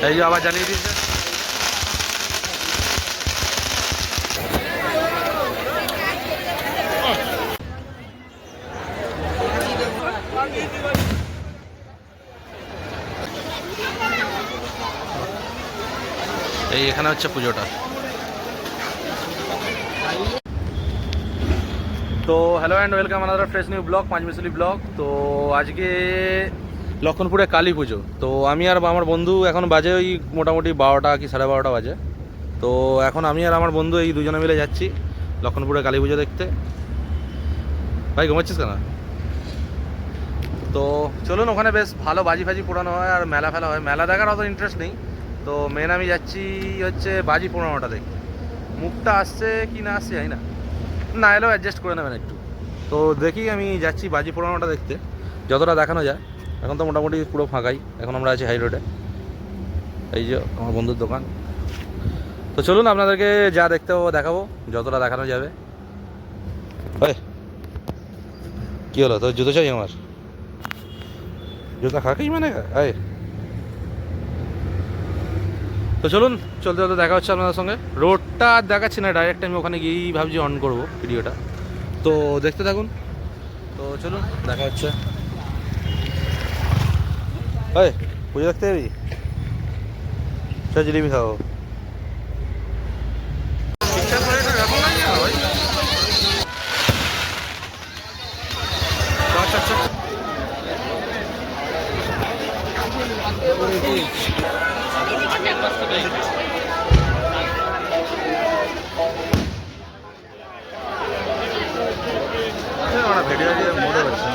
এই যে আবার জানিয়ে দিয়েছে। এই এখানে হচ্ছে পুজোটা। তো hello and welcome another fresh new blog, পাঁচমিশালি ব্লগ। তো আজকে লক্ষণপুরে কালী পুজো। তো আমি আর আমার বন্ধু এখন বাজে ওই মোটামুটি 12টা কি 12:30 বাজে। তো এখন আমি আর আমার বন্ধু এই দুজনে মিলে যাচ্ছি লক্ষণপুরে কালী পুজো দেখতে। ভাই ঘুমাচ্ছিস কেন? তো চলুন, ওখানে বেশ ভালো বাজি ফাজি পোড়ানো হয় আর মেলা ফেলা হয়। মেলা দেখার অত ইন্টারেস্ট নেই। তো মেন আমি যাচ্ছি হচ্ছে বাজি পোড়ানোটা দেখতে। মুখটা আসছে কি না আসছে জানি না, না এলেও অ্যাডজাস্ট করে নেবেন একটু। তো দেখি আমি যাচ্ছি বাজি পোড়ানোটা দেখতে, যতটা দেখানো যায়। এখন তো মোটামুটি পুরো ফাঁকাই, এখন আমরা আছি হাই রোডে। এই যে আমার বন্ধুর দোকান। তো চলুন আপনাদেরকে যা দেখতে পাবো দেখাবো, যতটা দেখানো যাবে। কী হলো, তোর জুতো চাই? আমার জুতা খাকেই মানে আয়। তো চলুন, চলতে চলতে দেখা হচ্ছে আপনাদের সঙ্গে। রোডটা আর দেখাচ্ছি না, ডাইরেক্ট আমি ওখানে গিয়েই ভাবছি অন করবো ভিডিওটা। তো দেখতে থাকুন। তো চলুন দেখা হচ্ছে। ওই পুজো দেখতে যাবি? সে জিলিপি খাবো। ভিডিও দিয়ে মনে হচ্ছে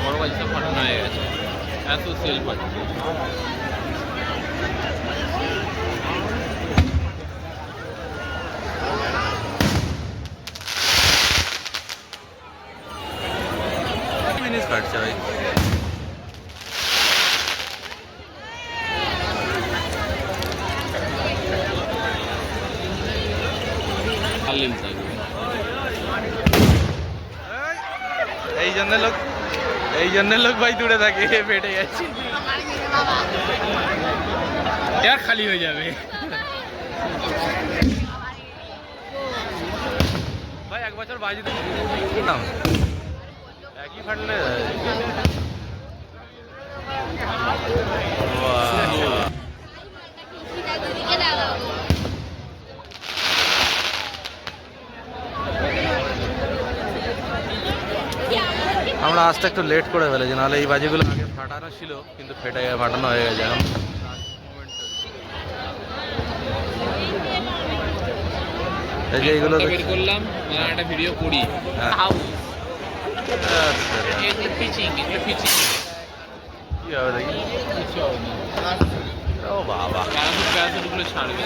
বড় বাচ্চা ফাটানো হয়ে গেছে, এত সেল পাচ্ছে। জিনিস কাটছে ভাই। এই জন্য লোক ভাই দূরে থাকে, পেটে যাচ্ছে আর খালি হয়ে যাবে ভাই। এক বছর বাজি নাম একই ফাটলে আমরা আসতে একটু লেট করে ফেলেছি, নাহলে এই বাজিগুলো আগে ফাটানো ছিল, কিন্তু ফাটানো হয়ে গেছে এখন। এই যে এইগুলো বের করলাম, একটা ভিডিও করি। এগুলো পিচিং কি হবে দেখি। ও বাবা, প্যারাসুটগুলো ছাড়বে।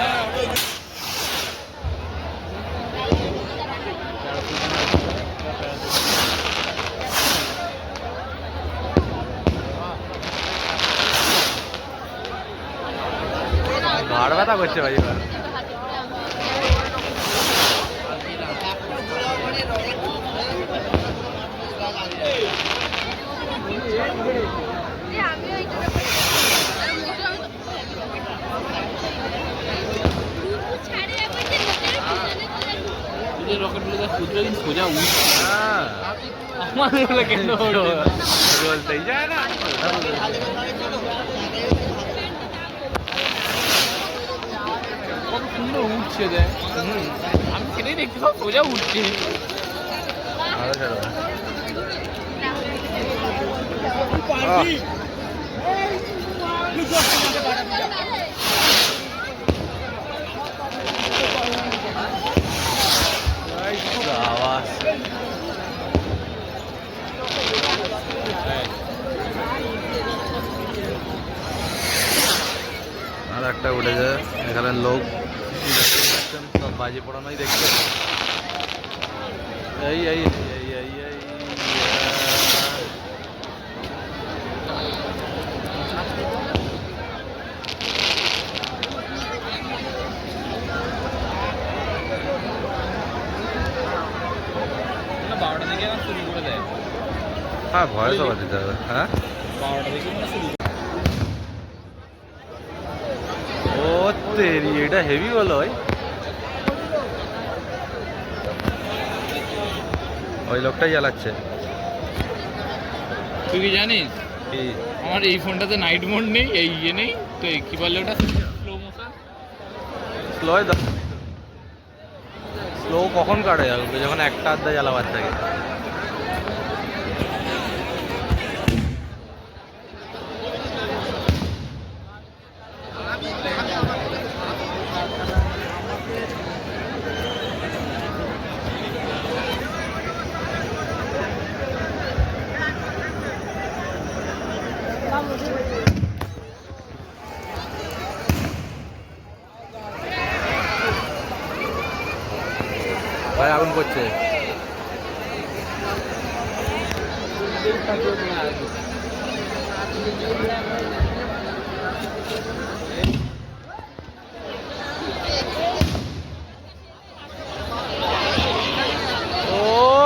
ঘাড় ব্যথা করছে ভাই এবার। রকেটগুলো ক্ষুদ্র দিন সোজা উঠছে, হ্যাঁ আমাদের কেন বলতেই যায় না। কত সুন্দর উঠছে দেখ। আমি সেটাই দেখছি, সব সোজা উঠছে। আর একটা উঠেছে, এখানে লোক সব বাজি পড়ানোই দেখছে। এই এই এই এই এই হ্যাঁ ভয়েস ওভার দিতে হবে। হ্যাঁ 12টা থেকে মানে শুরু। ও তেরি, এটা হেভি বলো ভাই। ওই লোকটাই জ্বালাচ্ছে। তুই কি জানিস কি? আমার এই ফোনটাতে নাইট মোড নেই, এই ইয়ে নেই তো, কি বলে ওটা, স্লো মোশন। স্লো স্লো কখন কাটে যাবে? যখন একটা আধটা জ্বালাবার থাকে। ভাই আগুন করছে।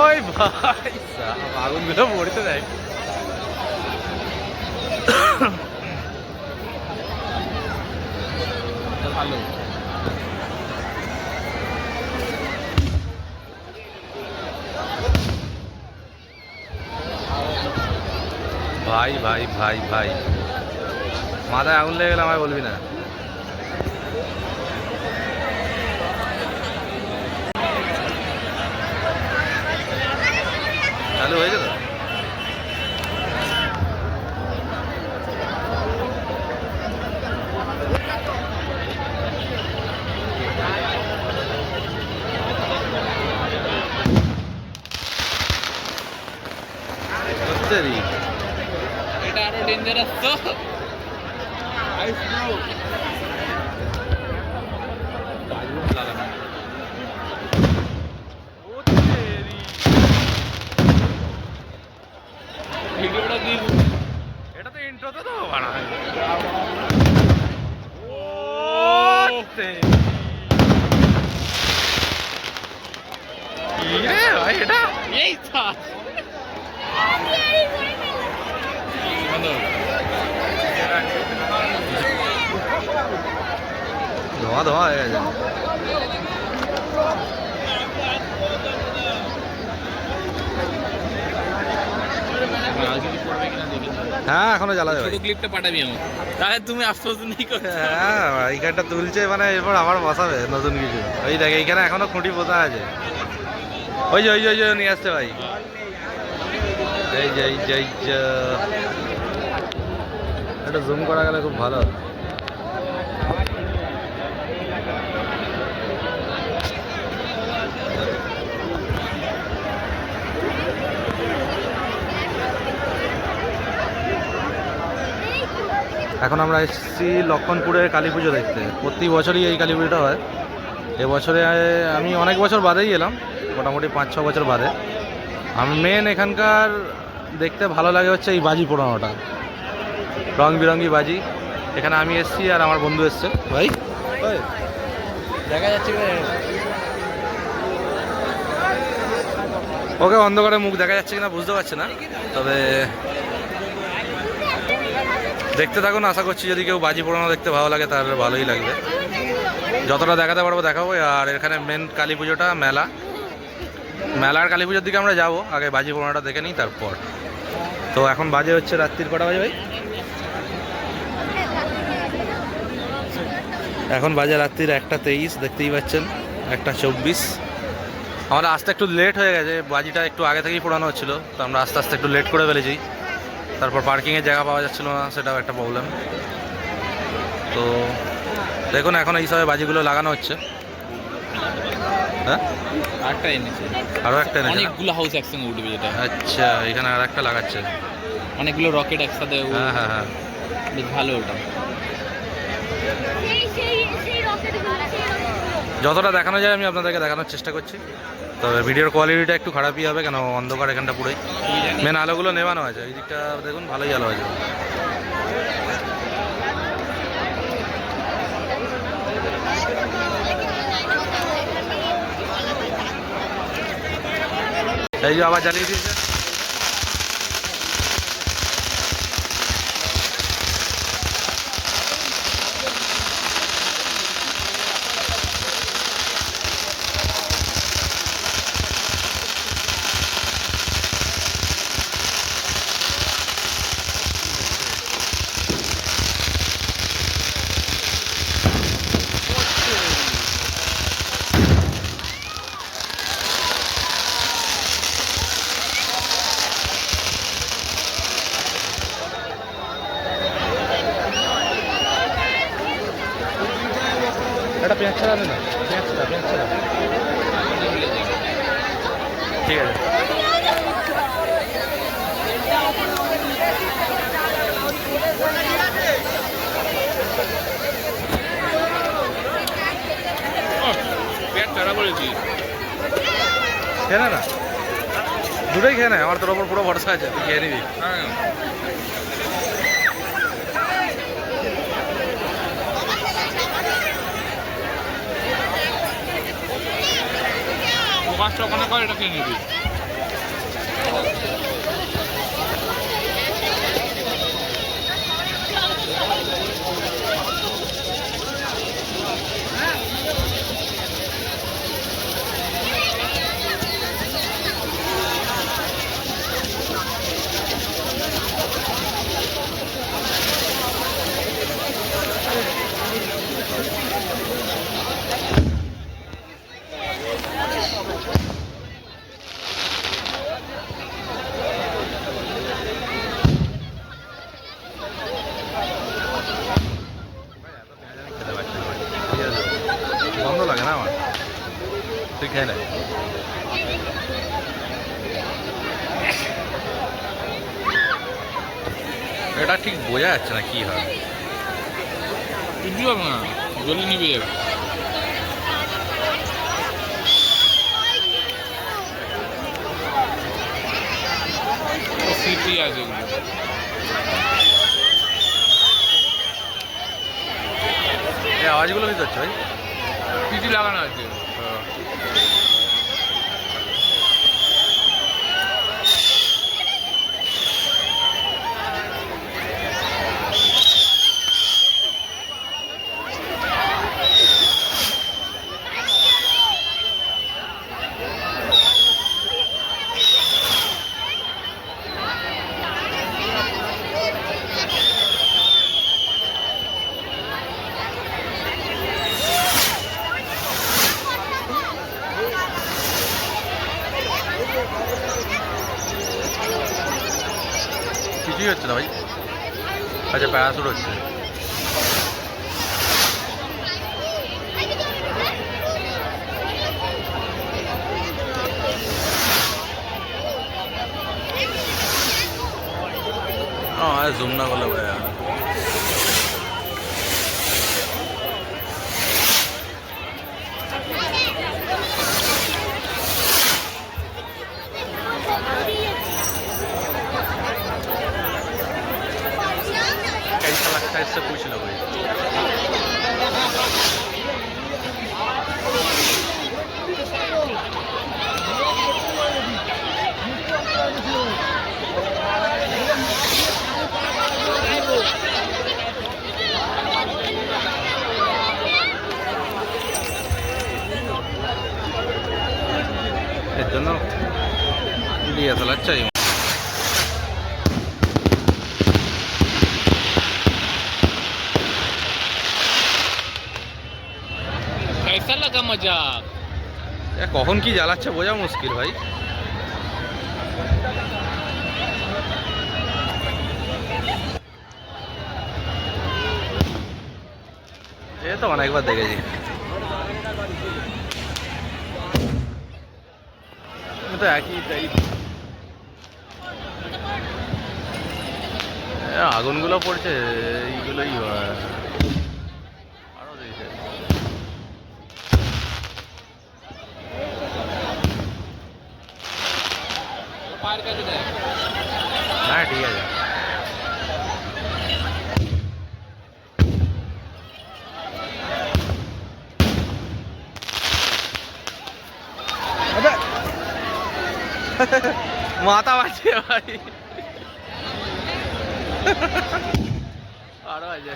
ওই ভাই আগুনগুলো পড়তে দেয়। ভালো। ভাই ভাই ভাই ভাই মাথায় আগুন লেগে গেলে আমায় বলবি না। চালু হয়েছে তো? সত্যি এটা আরো ডেঞ্জারাস তো। লাগানো। ভিডিওটা দিয়ে এটা তো ইন্ট্রোতে তো বানায়। ও কি রে ভাই এটা? এই থাক ধোঁয়া ধোঁয়া হয়ে গেছে। হ্যাঁ এখনো জ্বালা যাবে। ছোট ক্লিপটা পাঠাবি আমাকে, তাহলে তুমি আফসোস নেই করছো। হ্যাঁ এইখানটা তুলছে মানে এরপর আবার বসাবে নতুন কিছু। ওই দেখ এইখানে এখনো খুঁটি পোতা আছে। ওই যে ওই যে ওই যে নিয়ে আসছে ভাই। এই যে এই যে এই যে এটা জুম করা গেলে খুব ভালো হতো। এখন আমরা এসেছি লক্ষণপুরের কালী পুজো দেখতে। প্রতি বছরই এই কালী পুজোটা হয়। এবছরে আমি অনেক বছর বাদেই এলাম, মোটামুটি 5-6 বছর বাদে। আমার মেন এখানকার দেখতে ভালো লাগে হচ্ছে এই বাজি পোড়ানোটা, রং বেরঙি বাজি। এখানে আমি এসেছি আর আমার বন্ধু এসছে। ভাই দেখা যাচ্ছে ওকে অন্ধকারে মুখ দেখা যাচ্ছে কিনা বুঝতে পারছি না, তবে দেখতে থাকুন। আশা করছি যদি কেউ বাজি পোড়ানো দেখতে ভালো লাগে তাহলে ভালোই লাগবে। যতটা দেখাতে পারবো দেখাবো। আর এখানে মেন কালী পুজোটা মেলার কালী পুজোর দিকে আমরা যাবো, আগে বাজি পোড়ানোটা দেখে নিই তারপর। তো এখন বাজে হচ্ছে রাত্রির কটা বাজে ভাই? এখন বাজে রাত্রির 1:23, দেখতেই পাচ্ছেন 1:24। আমরা আসতে একটু লেট হয়ে গেছে, বাজিটা একটু আগে থেকেই পোড়ানো হচ্ছিল, তো আমরা আস্তে আস্তে একটু লেট করে ফেলেছি। তারপর পার্কিংয়ের জায়গা পাওয়া যাচ্ছিল না, সেটাও একটা প্রবলেম। তো দেখুন এখন এই সবে বাজিগুলো লাগানো হচ্ছে। হ্যাঁ আরেকটা এনেছে, আরও একটা এনেছে না? অনেকগুলো হাউস একসঙ্গে উঠবে যেটা। আচ্ছা এখানে আর একটা লাগাচ্ছে। অনেকগুলো রকেট একসাথে হ্যাঁ হ্যাঁ হ্যাঁ বেশ ভালো ওটা। যতটা দেখানো যায় আমি আপনাদেরকে দেখানোর চেষ্টা করছি, তবে ভিডিওর কোয়ালিটিটা একটু খারাপই হবে, কেন অন্ধকার এখানটা পুরোই। মেন আলোগুলো নেবানো আছে, এই দিকটা দেখুন ভালোই আলো আছে। এই যে আবার জ্বালিয়ে দিয়েছে। ছেড়া নে না, ব্যাগ ছেড়া। ঠিক আছে। পেট খারাপ করেছি। খেয়ে নে না, দুটোই খেয়ে নেয়, আমার তোর ওপর পুরো ভরসা আছে, তুই খেয়ে নিবি। হ্যাঁ প্রকাশটা ওখানে কর, এটা খেয়ে নিবি। গন্ধ লাগে না আমার, তুই খেয়ে নে। এটা ঠিক বোঝা যাচ্ছে না কি হয়। কিছু হবে না, জলদি নিবি যাবে। সিটি আছে এগুলো। এই আওয়াজগুলো কি করছে ভাই? সিটি লাগানো আছে। কিছুই হচ্ছে না ভাই। আচ্ছা, প্যারাশুট হচ্ছে। জুম না করলে বোঝা যাবে না। कैसा लगता है इससे पूछ लो भाई। এর জন্য ডিএসএলআর চাই। कैसा लगा मजाक? কখন কি জ্বালাচ্ছে বোঝা মুশকিল ভাই। এ তো অনেকবার দেখেছি। তো একই টাইপ। আগুনগুলো পড়ছে, এইগুলোই আরো দেখছে। पार कर दे। হ্যাঁ ঠিক আছে। মাথা বাজছে ভাই। আরো আছে।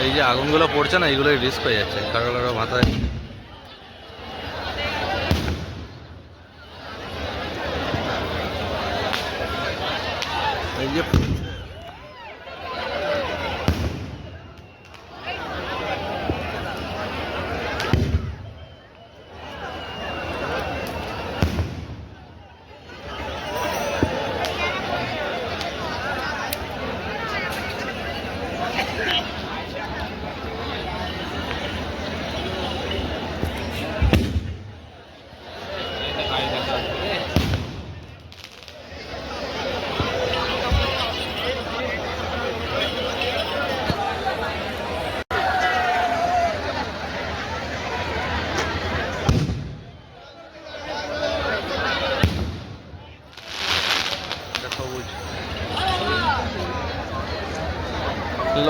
এই যে আগুনগুলো পড়ছে না, এইগুলোই রিস্ক হয়ে যাচ্ছে, কারো কারো মাথায়। এই যে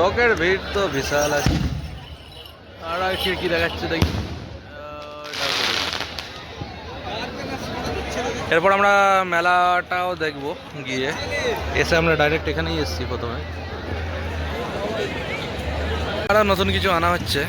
লোকের ভিড় তো বিশাল আছে। আর খিড়কি দেখাচ্ছে দেখি। এরপর আমরা মেলাটাও দেখবো গিয়ে। এসে আমরা ডাইরেক্ট এখানেই এসেছি প্রথমে। আর নতুন কিছু আনা হচ্ছে।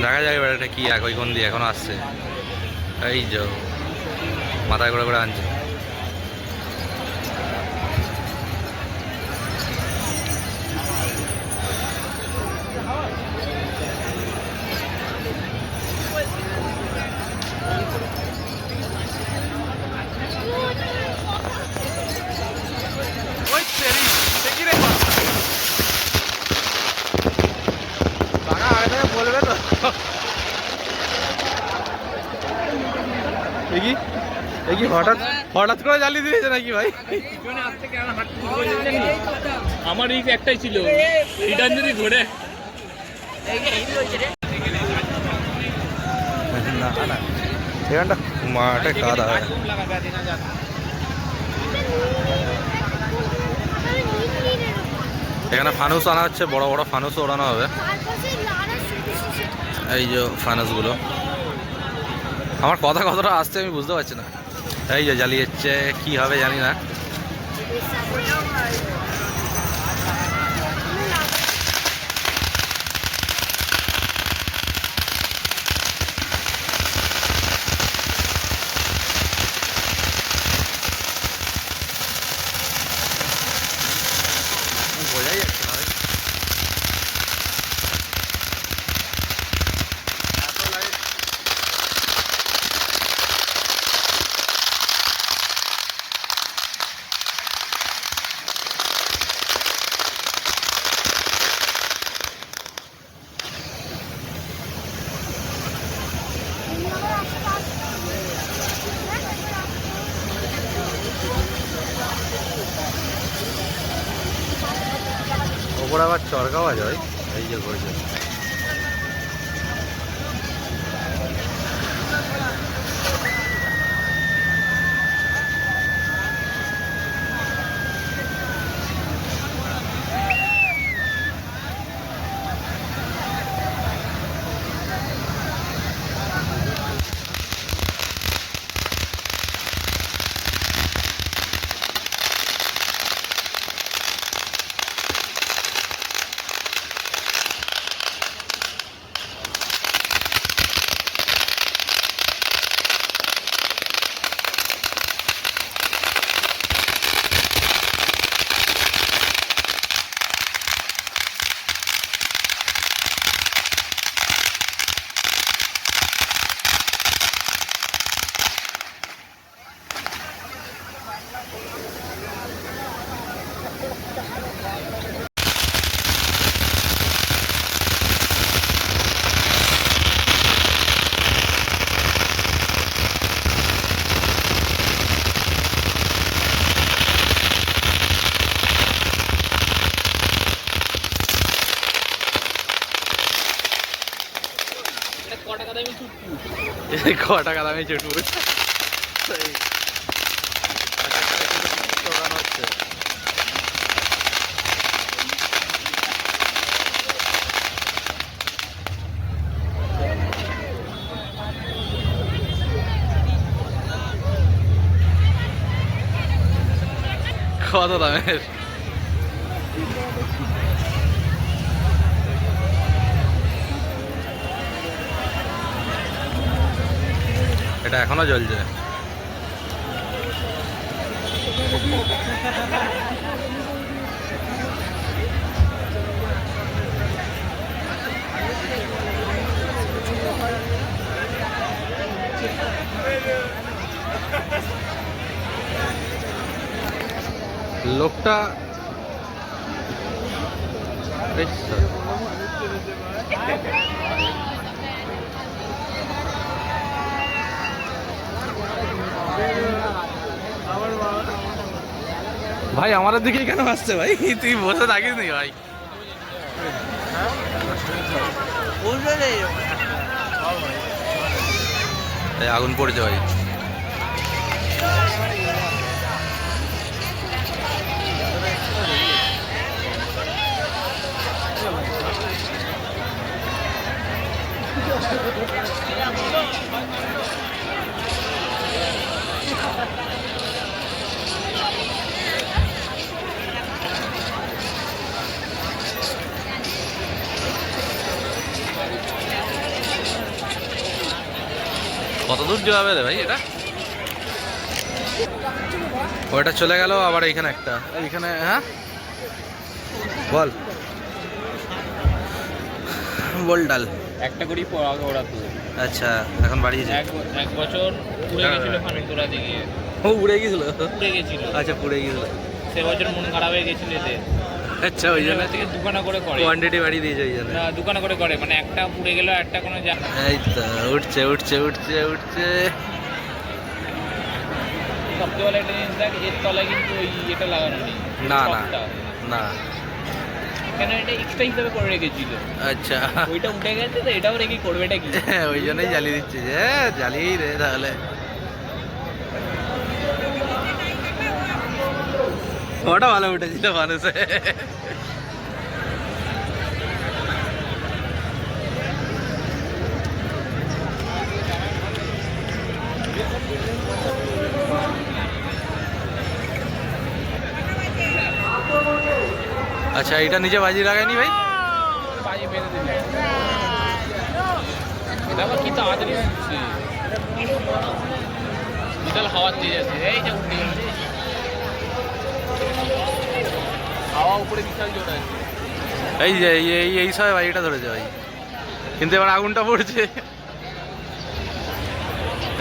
দেখা যায় এবার এটা কি একই কোন দিয়ে এখনো আসছে। এই যে মাথায় করে আনছে। বলবে তো কি হঠাৎ হঠাৎ করে জ্বালিয়ে দিয়েছে নাকি ভাই? আমার এই একটাই ছিল, রিটার্ন যদি ঘুরে না না এখানটা মাঠে খাওয়া দাওয়া হয়। এখানে ফানুস আনা হচ্ছে, বড় বড় ফানুস ওড়ানো হবে। এই যে ফানুসগুলো, আমার কথা কতটা আসছে আমি বুঝতে পারছি না। এই যে জ্বালিয়েছে, কি হবে জানি না। বোঝাই যাচ্ছে না ভাই। ওপরে আবার চরকাও আছে ভাই, এই যে করেছে। ক টাকা দামে চুটপুট কত দামের? এটা এখনো জ্বলছে। লোকটা ভাই আমাদের দিকেই কেন আসছে ভাই? তুই বসে থাকিস নি ভাই? এই আগুন পড়েছে ভাই। কত দূর যাবে রে ভাই এটা? ওইটা চলে গেল আবার এইখানে একটা, এইখানে হ্যাঁ বল বল ডাল একটা করেই আগে ওড়াতো। আচ্ছা এখন বাড়িয়েছে। এক বছর উড়ে গেছিল ফানুস তোলাতে গিয়ে। ও উড়ে গেছিল? উড়ে গেছিল। আচ্ছা পুড়ে গেছিল। সে বছর মন খারাপ হয়ে গেছিল এদের। আচ্ছা ওই জন্য থেকে দুখানা করে করে কোয়ান্টিটি বাড়িয়ে দিয়েছে ওই জন্য। না দুখানা করে করে মানে একটা পুড়ে গেল একটা কোনো এই তো উঠছে উঠছে উঠছে উঠছে। সবচেয়ে ভালো একটা জিনিস দেখ, এর তলায় কিন্তু ওই এটা লাগানো নেই। না না না কেন এটা এক্সট্রা হিসাবে করে রেখেছিল। আচ্ছা ওইটা উঠে গেছে তো এটাও রেখে করবে এটা কি? ওই জন্যই জ্বালিয়ে দিচ্ছে যে জ্বালিয়েই রে তাহলে। ওটা ভালো উঠেছিল মানুষে। আচ্ছা এটা নিচে বাজি লাগায়নি ভাই? বাজি বেঁধে দিলে এটা আবার কি তাড়াতাড়ি উঠছে। বিশাল হাওয়া তেজ আছে। এই যে উঠে গেল হাওয়া উপরে বিশাল জোর আছে। এই যে এই সব বাজিটা ধরেছে ভাই, কিন্তু এবার আগুনটা পড়ছে।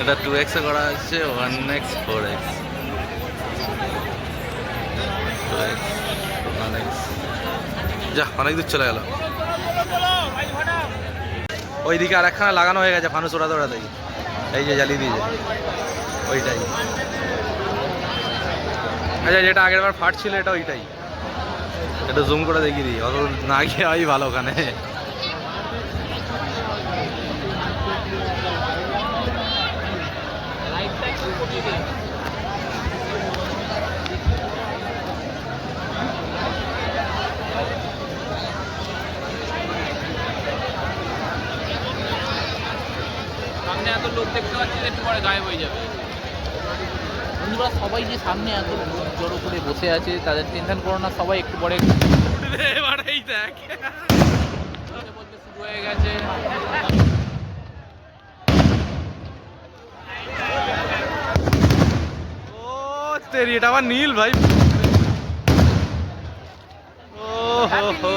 এটা 2x এ করা হচ্ছে 1x 4x 2x 1x। যা অনেক দূর চলে গেল। ওইদিকে আর একখানা লাগানো হয়ে গেছে ফানুস ওড়াতে ওড়াতেই। এই যে জ্বালিয়ে দিয়েছে ওইটাই। আচ্ছা যেটা আগের বার ফাট ছিল এটা ওইটাই। এটা জুম করে দেখিয়ে দিই, অত না গিয়ে হয় ভালো ওখানে। সামনে এত লোক দেখতে পাচ্ছি একটু পরে গায়েব হয়ে যাবে। বন্ধুরা সবাই যে সামনে এত জড়ো করে বসে আছে তাদের টেনশন করো না, সবাই একটু পরে এবারেই দেখ বলতে শুরু হয়ে গেছে। ও তেরি এটা আবার নীল ভাই। ও হো হো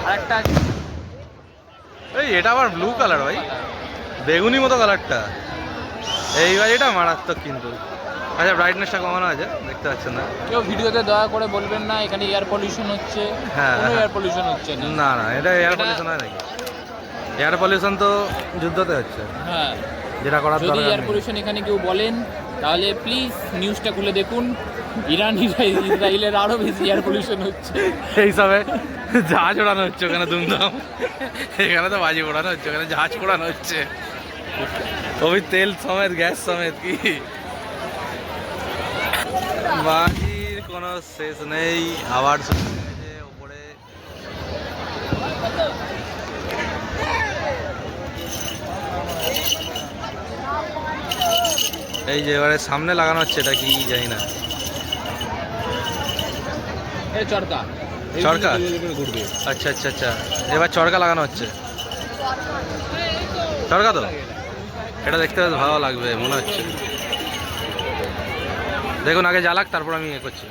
আরেকটা এই এটা আবার ব্লু কালার ভাই, বেগুনি মতো কালারটা। এই বাজিটা মারাত্মক কিন্তু। আচ্ছা ব্রাইটনেসটা কমানো আছে, দেখতে পাচ্ছেন না। কেউ ভিডিওতে দয়া করে বলবেন না এখানে এয়ার পলিউশন হচ্ছে। হ্যাঁ, কোনো হ্যাঁ। এয়ার পলিউশন হচ্ছে না। না না এটা এয়ার এটা- পলিউশন হয় নাকি? এয়ার পলিউশন তো যুদ্ধতে হচ্ছে, হ্যাঁ, যেটা করার যদি দরকার এয়ার নেই। পলিউশন এখানে কেউ বলেন তাহলে প্লিজ নিউজটা খুলে দেখুন। ইরান ইসরায়েলের আরও বেশি এয়ার পলিউশন হচ্ছে। এইসবে জাহাজ ওড়ানো হচ্ছে ওখানে দুমদাম। এখানে তো বাজি ওড়ানো হচ্ছে, ওখানে জাহাজ ওড়ানো হচ্ছে। ওই তেল সমেত গ্যাস সমেত কি বাজির কোনো শেষ নেই। আবার শুরু হয়েছে ওপরে। এই যে এবারে সামনে লাগানো হচ্ছে, এটা কি জানি না। এই চরকা চরকা? ঘুরবে। আচ্ছা আচ্ছা আচ্ছা, এবার চরকা লাগানো হচ্ছে। চরকা তো এটা দেখতে বেশ ভালো লাগবে মনে হচ্ছে। দেখুন আগে জ্বালাক তারপর আমি করছি।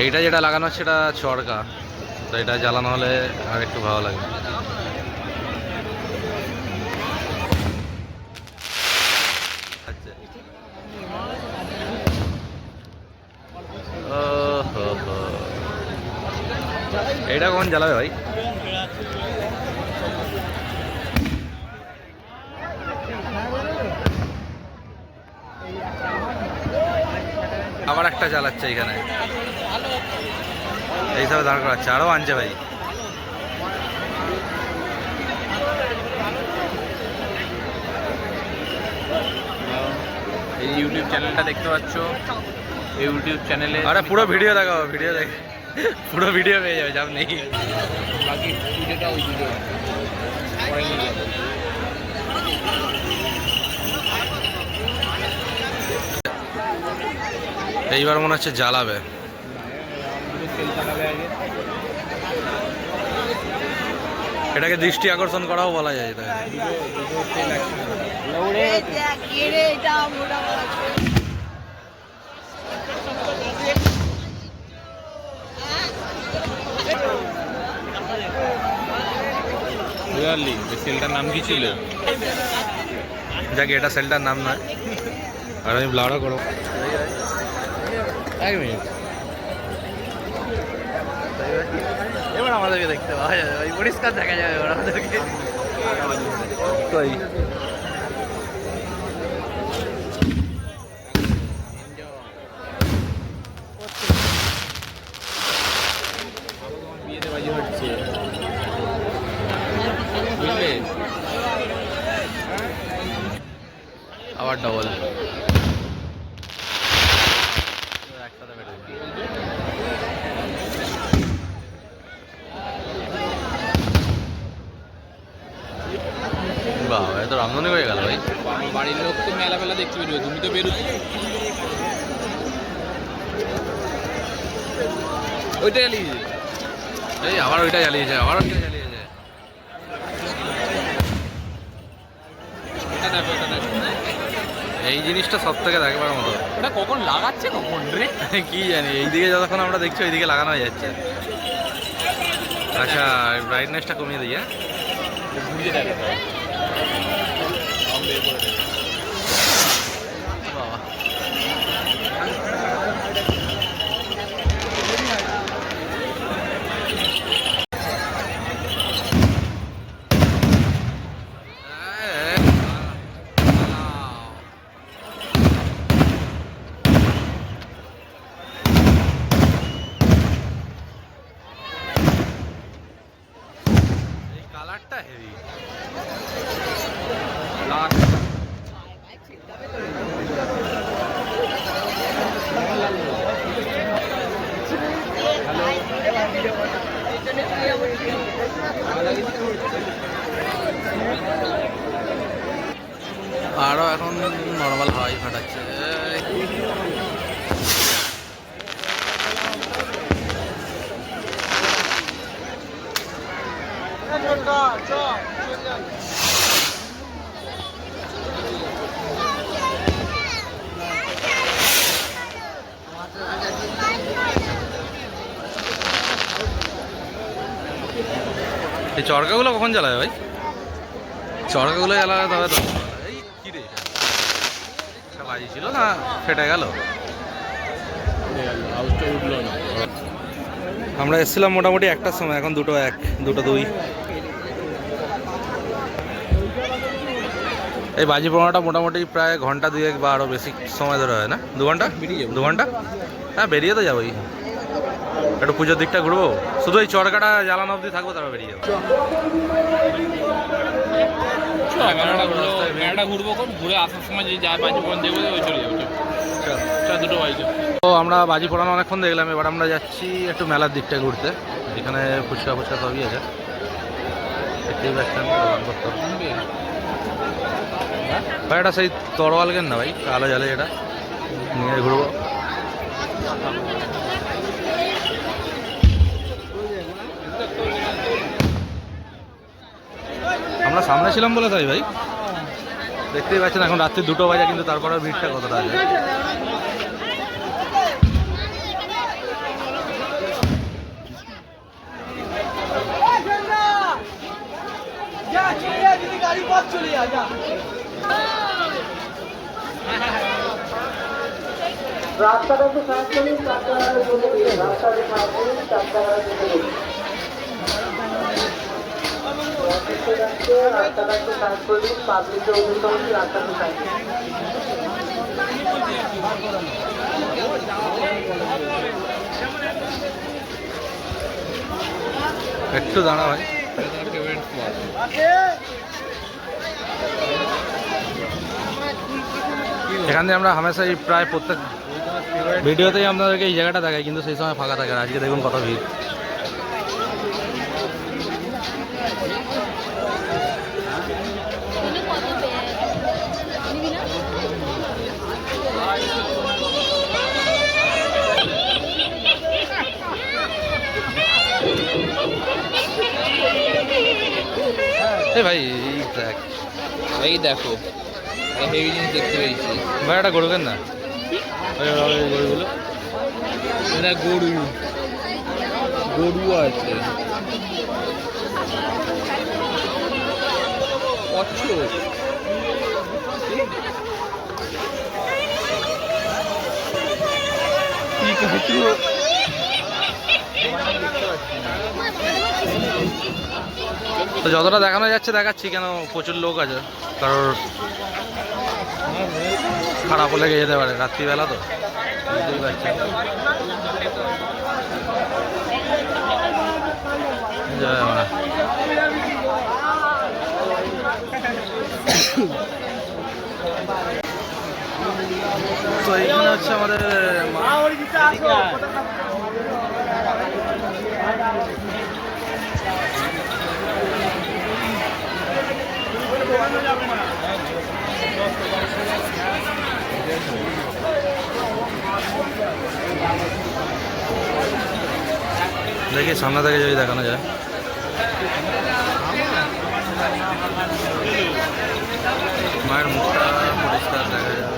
এইটা যেটা লাগানো হচ্ছে এটা চরকা, তো এটা জ্বালানো হলে আর একটু ভালো লাগবে। আচ্ছা ও হো হো, এইটা কখন জ্বালাবে ভাই? একটা চালাচ্ছে এখানে, এইসবে দাঁড় করাচ্ছে, আরও আনছে ভাই। এই ইউটিউব চ্যানেলটা দেখতে পাচ্ছ, এই ইউটিউব চ্যানেলে আরে পুরো ভিডিও দেখাবো, ভিডিও দেখে পুরো ভিডিও পেয়ে যাবে, চাপ নেই। বাকি ভিডিওটা ওই ভিডিও পরে নিয়ে যাবো। এইবার মনে হচ্ছে জ্বালাবে। এটাকে দৃষ্টি আকর্ষণ করাও বলা যায় এটা। সেলটার নাম কি ছিল? যাকে এটা সেলটার নাম নয়, আর আমি ব্লাউডও করো। এক মিনিট, এবার আমাদেরকে দেখতে পাওয়া যাবে ভাই, পরিষ্কার দেখা যাবে এবার আমাদেরকে। তাই বিয়েতে বাজি হচ্ছে, বুঝলে? আবার ডবল বাবা, এত রামধনী হয়ে গেল ভাই। বাড়ির লোক তো মেলা ফেলা দেখতে বেরোবে, তুমি তো বেরোচ্ছ। ওইটা জ্বালিয়েছে, এই আবার ওইটা জ্বালিয়েছে, আবার ওইটা জ্বালিয়েছে। এটা দেখো, এটা দেখো। এই জিনিসটা সব থেকে দেখবার মতো। ওটা কখন লাগাচ্ছে কখন রে? কি জানি, এইদিকে যতক্ষণ আমরা দেখছি ওইদিকে লাগানো হয়ে যাচ্ছে। আচ্ছা, ব্রাইটনেসটা কমিয়ে দিই। হ্যাঁ, ঘুরিয়ে দেখো বের করে দেবে। বাবা কালারটা হেভি। আরও এখন নর্মাল হাওয়াই ফাটাচ্ছে। এই চরকাগুলো কখন জ্বালাবে ভাই? চরকাগুলো জ্বালাবে তবে তো। এই কি রে, এটা বাজি ছিল না ফেটে গেল? আউটটা উঠলো না। আমরা এসেছিলাম মোটামুটি একটার সময়, এখন দুটো এক, দুটো দুই। এই বাজি পোড়ানোটা মোটামুটি প্রায় ঘন্টা দুয়েক বা আরও বেশি সময় ধরে হয় না? 2 ঘন্টা? বেরিয়ে যাবো। 2 ঘন্টা? হ্যাঁ, বেরিয়ে তো যাবোই। একটু পুজোর দিকটা ঘুরবো, শুধু এই চরকাটা জ্বালানো অবধি থাকবো, তারপর বেরিয়ে যাবো। মেলাটা ঘুরবো, ঘুরে আসার সময় যে যা বাজি পোড়ানো দেখবো ওই চলে যাবো। দুটো বাজি। তো আমরা বাজি পোড়ানো অনেকক্ষণ দেখলাম, এবার আমরা যাচ্ছি একটু মেলার দিকটা ঘুরতে। এখানে ফুচকা ফুচকা সবই আছে, দেখতেই পাচ্ছেন। ভাই এটা সেই তরোয়াল কেন না ভাই, আলো জ্বালে, এটা নিয়ে ঘুরবো। আমরা সামনে ছিলাম বলে তাই ভাই, দেখতেই পাচ্ছেন এখন রাত্রি 2টো বাজে, কিন্তু তারপরে ভিড়টা কতটা আছে। রাস্তাটা একটু সাইড করুন, রাস্তাঘাটে চলে গিয়ে রাস্তাটা সাইড করুন, রাস্তাঘাটে চলে গিয়ে রাস্তাটা একটু সাইড করুন, পাবলিকের অভিযোগ রাস্তাটা সাইড করুন। একটু দাঁড়া ভাই। এখান থেকে আমরা হামেশাই প্রায় প্রত্যেক ভিডিওতেই আপনাদেরকে এই জায়গাটা দেখাই, কিন্তু সেই সময় ফাঁকা থাকে না। আজকে দেখুন কত ভিড়। এই ভাই এই দেখ, এই দেখো হেভি জিনিস দেখতে পেয়েছি ভাই একটা গরু কেন না? গরুগুলো এটা গরু আছে কচ্ছপ তো যতটা দেখানো যাচ্ছে দেখাচ্ছি, কেন প্রচুর লোক আছে, কারোর খারাপও লেগে যেতে পারে, রাত্রিবেলা তো বুঝতেই পারছেন। জয় মা। তো এইখানে হচ্ছে আমাদের দেখি সামনে থেকে যদি দেখানো যায়। মায়ের মুখটা পরিষ্কার দেখা যায়।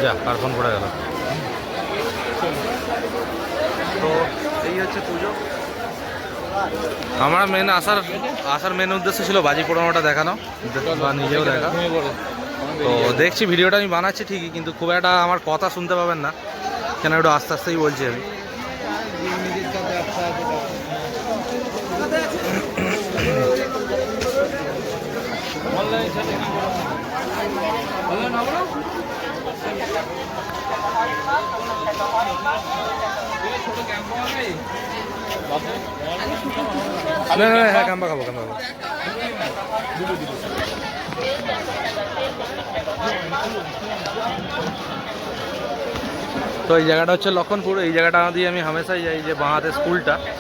যা আর ফোন পড়ে গেল। তো এই হচ্ছে পুজো। আমার মেন আসার মেন উদ্দেশ্য ছিল বাজি পোড়ানোটা দেখানো বা নিজেও দেখা। তো দেখছি ভিডিওটা আমি বানাচ্ছি ঠিকই, কিন্তু খুব একটা আমার কথা শুনতে পাবেন না, কেন একটু আস্তে আস্তেই বলছি আমি। না না হ্যাঁ কাম্বা খাবো। তো এই জায়গাটা হচ্ছে লক্ষণপুর। এই জায়গাটা দিয়ে আমি হামেশাই যাই, যে বাঁহাতে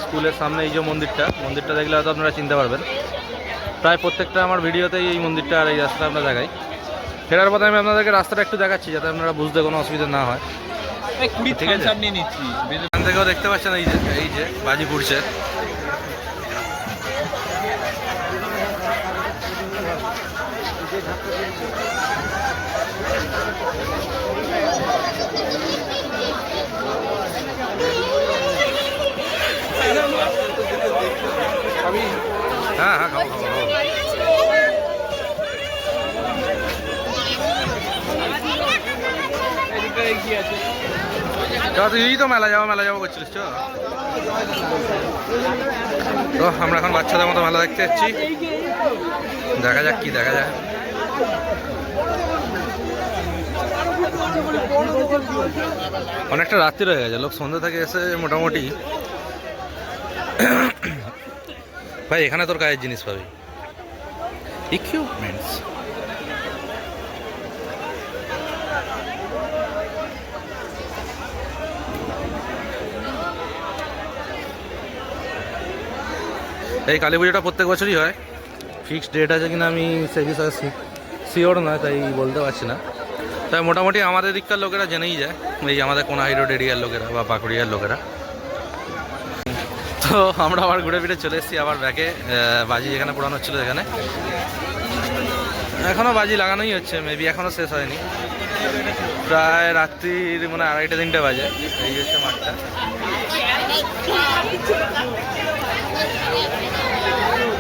স্কুলের সামনে এই যে মন্দিরটা দেখলে হয়তো আপনারা চিনতে পারবেন। প্রায় প্রত্যেকটা আমার ভিডিওতেই এই মন্দিরটা আর এই রাস্তাটা আমরা দেখাই। ফেরার পথে আমি আপনাদেরকে রাস্তাটা একটু দেখাচ্ছি, যাতে আপনারা বুঝতে কোনো অসুবিধা না হয়। ঠিক আছে, এখান থেকেও দেখতে পাচ্ছেন এই যে বাজি পুড়ছে। হ্যাঁ হ্যাঁ খাবো। তুই তো মেলা যাবো করছিলিস তো আমরা এখন বাচ্চাদের মতো মেলা দেখতে যাচ্ছি। দেখা যাক কি দেখা যায়। অনেকটা রাত্রি হয়ে গেছে, লোক সন্ধ্যা থেকে এসে মোটামুটি। ভাই এখানে তোর কাজের জিনিস পাবি, ইকুইপমেন্টস। এই কালী পুজোটা প্রত্যেক বছরই হয়। ফিক্সড ডেট আছে কিনা আমি সেই বিষয়ে শিওর নয়, তাই বলতে পারছি না। তাই মোটামুটি আমাদের দিককার লোকেরা জেনেই যায়, এই আমাদের কোনাহাই রোড এরিয়ার লোকেরা বা পাকুড়িয়ার লোকেরা। তো আমরা আবার ঘুরে ফিরে চলে এসেছি আবার ব্যাকে, বাজি যেখানে পোড়ানো হচ্ছিলো সেখানে। এখনো বাজি লাগানোই হচ্ছে, মেবি এখনো শেষ হয়নি। প্রায় রাত্রির মানে 2:30-3টে বাজে। এই হচ্ছে মাঠটা।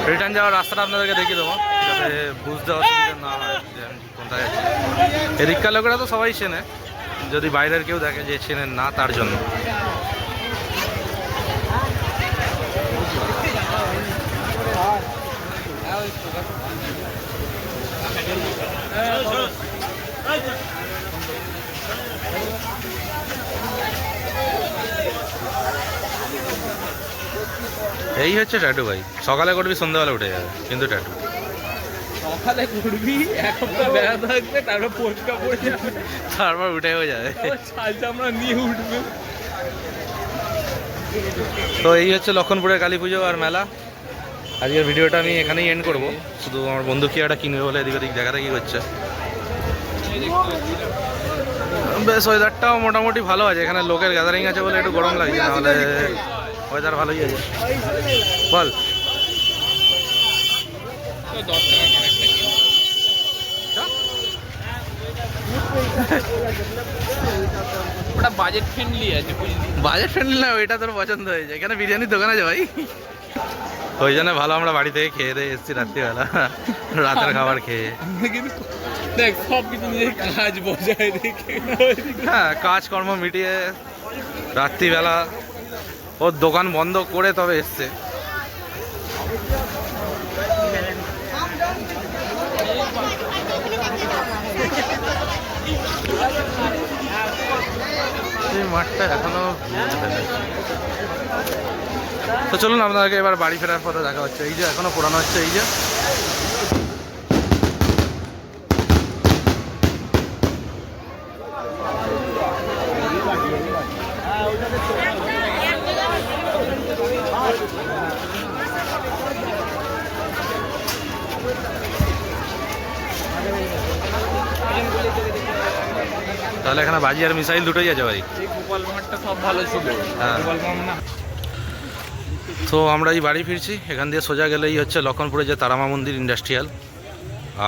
রিটার্ন যাওয়ার রাস্তাটা আপনাদেরকে দেখিয়ে দেবো, যাতে বুঝতে অসুবিধা না হয় যে আমি কোনটা যাচ্ছি। এদিককার লোকেরা তো সবাই চেনে, যদি বাইরের কেউ দেখে যে চেনেন না তার জন্য। এই হচ্ছে ট্যাটু ভাই, সকালে করবি সন্ধ্যাবেলা উঠে যাবে, কিন্তু ট্যাটু সকালে করবি, এক সপ্তাহ বেড়া থাকবে, তারপর পরিষ্কার পড়ে যাবে, তারপর উঠেও যাবে। ছাল চামড়া নিয়ে উঠবে। তো এই হচ্ছে লক্ষণপুরের কালী পুজো আর মেলা। আজকের ভিডিওটা আমি এখানেই এন্ড করব। শুধু আমার বন্ধু কি একটা কিনবে বলে এদিক ওদিক দেখাদেখি করছে। বেশ ওয়েদারটাও মোটামুটি ভালো আছে, এখানে লোকের গ্যাদারিং আছে বলে একটু গরম লাগছে, নাহলে ওয়েদার ভালোই আছে। বল 10 টাকা করে একটা কিলো। ওটা বাজেট ফ্রেন্ডলি আছে, বুঝলি? বাজেট ফ্রেন্ডলি না, ওইটা তোর পছন্দ হয়েছে। এখানে বিরিয়ানির দোকান আছে ভাই, ওই জন্য ভালো আমরা বাড়ি থেকে খেয়ে দিয়ে এসেছি রাত্রিবেলা, রাতের খাবার খেয়ে। কিন্তু দেখ সব কিছু নিজের কাজ বজায় রেখে, হ্যাঁ, কাজকর্ম মিটিয়ে রাত্রিবেলা ওর দোকান বন্ধ করে তবে এসছে। এই মাঠটা এখনো তো চলুন আপনাদেরকে এবার বাড়ি ফেরার পথে দেখা হচ্ছে। এই যে এখনো পুরানো হচ্ছে, এই যে তাহলে এখানে বাজি আর মিসাইল দুটোই আছে ভাই। এই গোপাল মাঠটা সব ভালো ছিল। হ্যাঁ। গোপাল মাঠ না, তো আমরা এই বাড়ি ফিরছি, এখান দিয়ে সোজা গেলেই হচ্ছে লক্ষণপুরে যে তারামা মন্দির ইন্ডাস্ট্রিয়াল,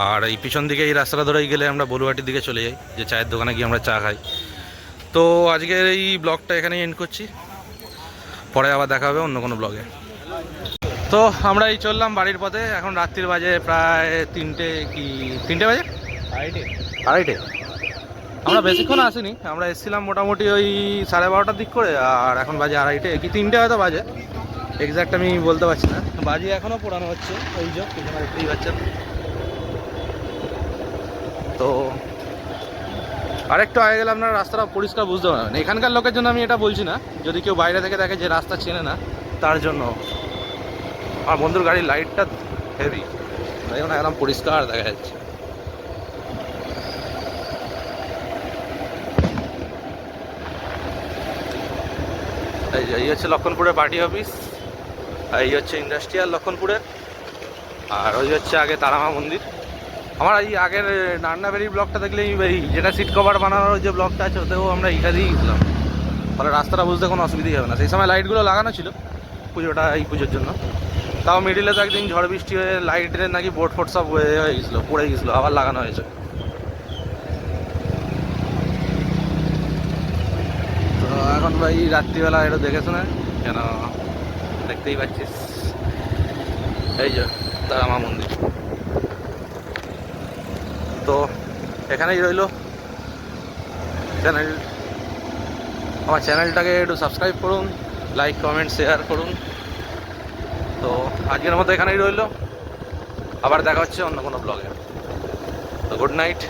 আর এই পিছন দিকে এই রাস্তাটা ধরেই গেলে আমরা বলুয়াটির দিকে চলে যাই, যে চায়ের দোকানে গিয়ে আমরা চা খাই। তো আজকের এই ব্লগটা এখানেই এন্ড করছি, পরে আবার দেখা হবে অন্য কোনো ব্লগে। তো আমরা এই চললাম বাড়ির পথে, এখন রাত্রির বাজে প্রায় 3টে বাজে, আড়াইটে। আমরা বেশিক্ষণ আসিনি, আমরা এসেছিলাম মোটামুটি ওই 12:30টার দিক করে, আর এখন বাজে আড়াইটে কি 3টে হয়তো বাজে, এক্স্যাক্ট আমি বলতে পারছি না। বাজি এখনও পোড়ানো হচ্ছে, ওই যে পিছনে দেখতেই পাচ্ছেন। তো আরেকটু আগে গেলে আপনার রাস্তাটা পরিষ্কার বুঝতে পারবেন। এখানকার লোকের জন্য আমি এটা বলছি না, যদি কেউ বাইরে থেকে দেখে যে রাস্তা চেনে না তার জন্য। আমার বন্ধুর গাড়ির লাইটটা হেভি, দেখুন একদম পরিষ্কার দেখা যাচ্ছে। এই হচ্ছে লক্ষণপুরের পার্টি অফিস, এই হচ্ছে ইন্ডাস্ট্রিয়াল লক্ষণপুরের, আর ওই হচ্ছে আগে তারামা মন্দির। আমার এই আগের নান্নাবেরির ব্লগটা দেখলেই এই যেটা সিট কভার বানানোর যে ব্লগটা আছে ওতেও আমরা এইটা দিয়েই গেছিলাম, ফলে রাস্তাটা বুঝতে কোনো অসুবিধাই হবে না। সেই সময় লাইটগুলো লাগানো ছিল পুজোটা, এই পুজোর জন্য। তাও মিডিলে তো একদিন ঝড় বৃষ্টি হয়ে লাইটের নাকি বোর্ড ফোর্ড সব হয়ে গেছিলো, পড়ে গেছিলো, আবার লাগানো হয়েছে। তো এখন ভাই রাত্রিবেলা একটু দেখে শোনে, কেন দেখতেই পাচ্ছিস এই যে তারামা মন্দির। তো এখানেই রইল চ্যানেল, আমার চ্যানেলটাকে একটু সাবস্ক্রাইব করুন, লাইক কমেন্ট শেয়ার করুন। তো আজকের মতো এখানেই রইল, আবার দেখা হচ্ছে অন্য কোনো ব্লগে। তো গুড নাইট।